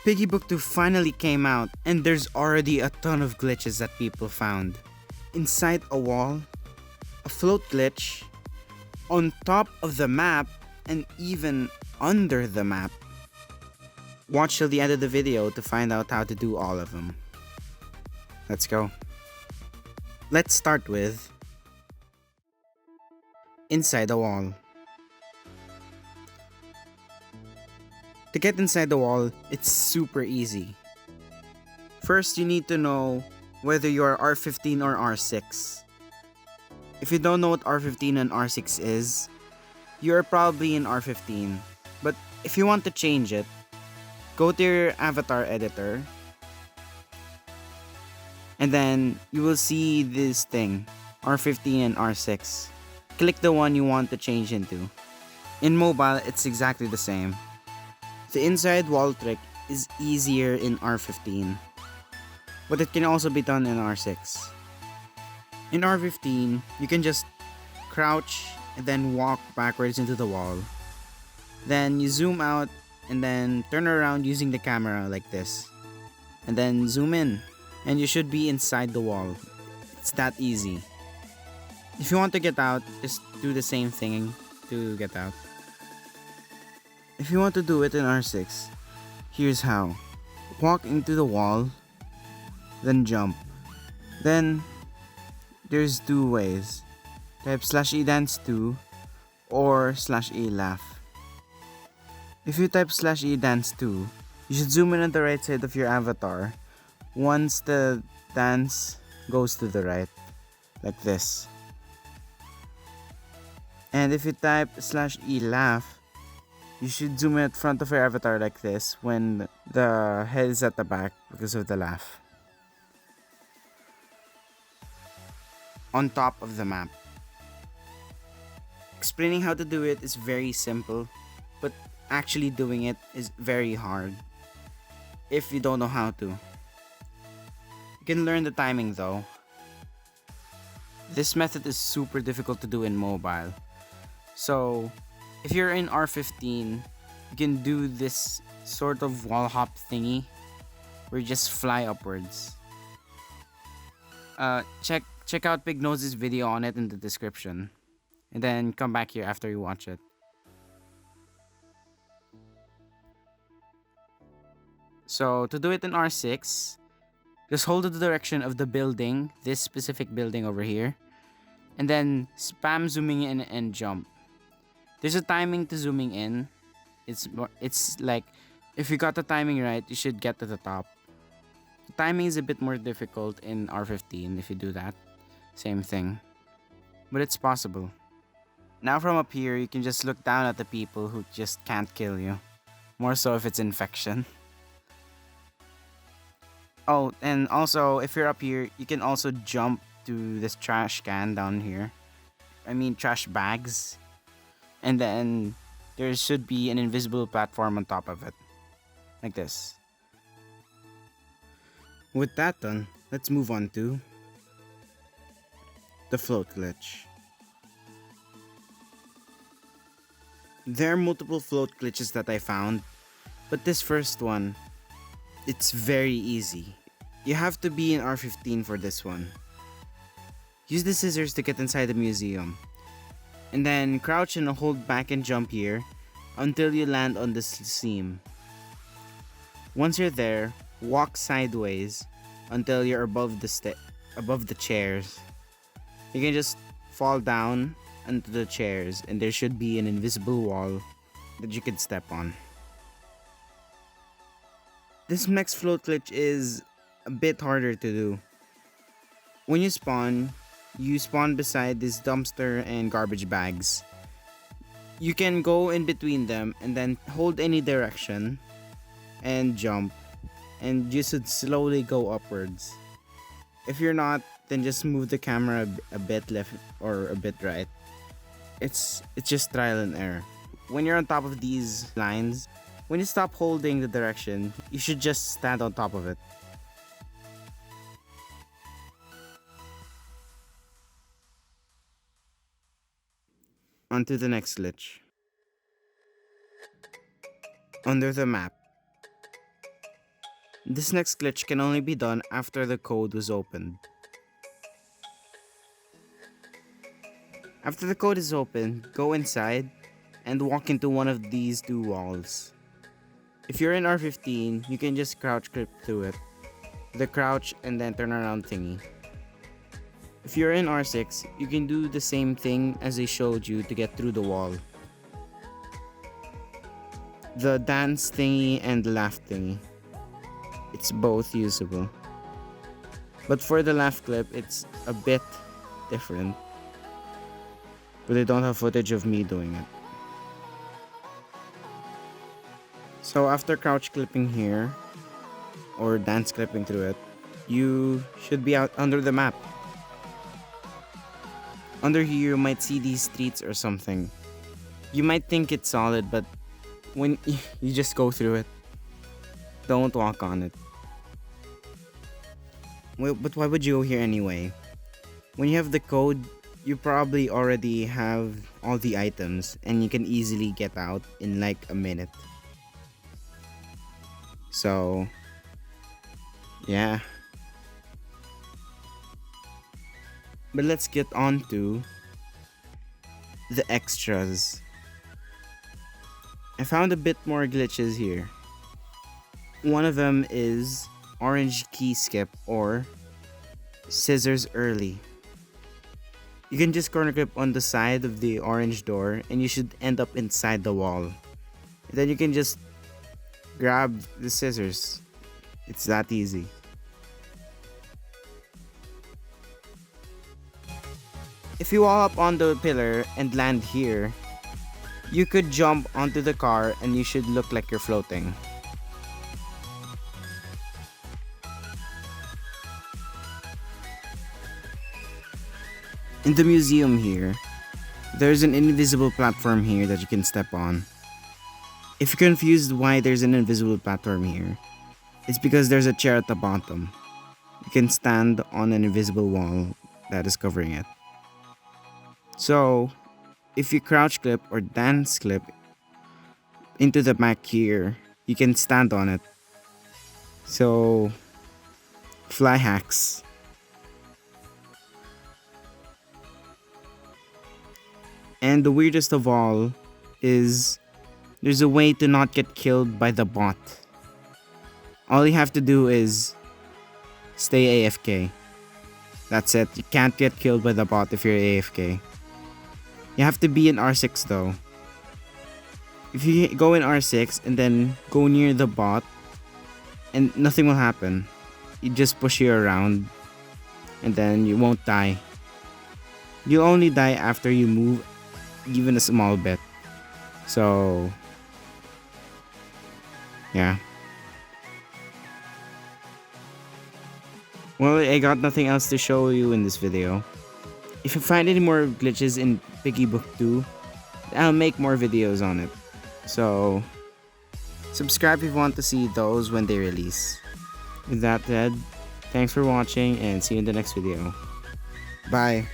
Piggy Book 2 finally came out, and there's already a ton of glitches that people found. Inside a wall, a float glitch, on top of the map, and even under the map. Watch till the end of the video to find out how to do all of them. Let's go. Let's start with inside the wall. To get inside the wall, it's super easy. First, you need to know whether you are R15 or R6. If you don't know what R15 and R6 is, you are probably in R15. But if you want to change it, go to your avatar editor, and then you will see this thing, R15 and R6. Click the one you want to change into. In mobile, it's exactly the same. The inside wall trick is easier in R15, but it can also be done in R6. In R15, you can just crouch and then walk backwards into the wall. Then you zoom out and then turn around using the camera like this. And then zoom in, and you should be inside the wall. It's that easy. If you want to get out, just do the same thing to get out. If you want to do it in R6, here's how. Walk into the wall, then jump. Then, there's two ways. Type /e dance 2 or /e laugh. If you type /e dance 2, you should zoom in on the right side of your avatar once the dance goes to the right, like this. And if you type /e laugh, you should zoom in at front of your avatar like this when the head is at the back because of the laugh. On top of the map. Explaining how to do it is very simple, but actually doing it is very hard if you don't know how to. You can learn the timing though. This method is super difficult to do in mobile. So, if you're in R15, you can do this sort of wall hop thingy where you just fly upwards. Check out Big Nose's video on it in the description. And then come back here after you watch it. So, to do it in R6, just hold the direction of the building, this specific building over here. And then spam zooming in and jump. There's a timing to zooming in. It's like, if you got the timing right, you should get to the top. The timing is a bit more difficult in R15 if you do that. Same thing. But it's possible. Now from up here, you can just look down at the people who just can't kill you. More so if it's infection. Oh, and also, if you're up here, you can also jump to this trash can down here. I mean, trash bags. And then, there should be an invisible platform on top of it. Like this. With that done, let's move on to the float glitch. There are multiple float glitches that I found, but this first one, it's very easy. You have to be in R15 for this one. Use the scissors to get inside the museum. And then crouch and hold back and jump here until you land on this seam. Once you're there, walk sideways until you're above the chairs. You can just fall down onto the chairs and there should be an invisible wall that you can step on. This next float glitch is a bit harder to do. When you spawn beside this dumpster and garbage bags. You can go in between them and then hold any direction and jump, and you should slowly go upwards. If you're not, then just move the camera a bit left or a bit right. It's just trial and error. When you're on top of these lines, when you stop holding the direction, you should just stand on top of it. On to the next glitch. Under the map. This next glitch can only be done after the code was opened. After the code is opened, go inside and walk into one of these two walls. If you're in R15, you can just crouch clip through it. The crouch and then turn around thingy. If you're in R6, you can do the same thing as they showed you to get through the wall. The dance thingy and the laugh thingy. It's both usable. But for the laugh clip, it's a bit different. But I don't have footage of me doing it. So after crouch clipping here, or dance clipping through it, you should be out under the map. Under here, you might see these streets or something. You might think it's solid, but when you just go through it, don't walk on it. Well, but why would you go here anyway? When you have the code, you probably already have all the items and you can easily get out in like a minute. So, yeah. But let's get on to the extras. I found a bit more glitches here. One of them is orange key skip or scissors early. You can just corner grip on the side of the orange door and you should end up inside the wall. And then you can just grab the scissors. It's that easy. If you wall up on the pillar and land here, you could jump onto the car and you should look like you're floating. In the museum here, there's an invisible platform here that you can step on. If you're confused why there's an invisible platform here, it's because there's a chair at the bottom. You can stand on an invisible wall that is covering it. So, if you crouch clip or dance clip into the back here, you can stand on it. So, fly hacks. And the weirdest of all is there's a way to not get killed by the bot. All you have to do is stay AFK. That's it. You can't get killed by the bot if you're AFK. You have to be in R6 though. If you go in R6 and then go near the bot and nothing will happen. You just push you around and then you won't die. You'll only die after you move even a small bit. So, yeah. Well, I got nothing else to show you in this video. If you find any more glitches in Piggy Book 2, I'll make more videos on it. So, subscribe if you want to see those when they release. With that said, thanks for watching and see you in the next video. Bye.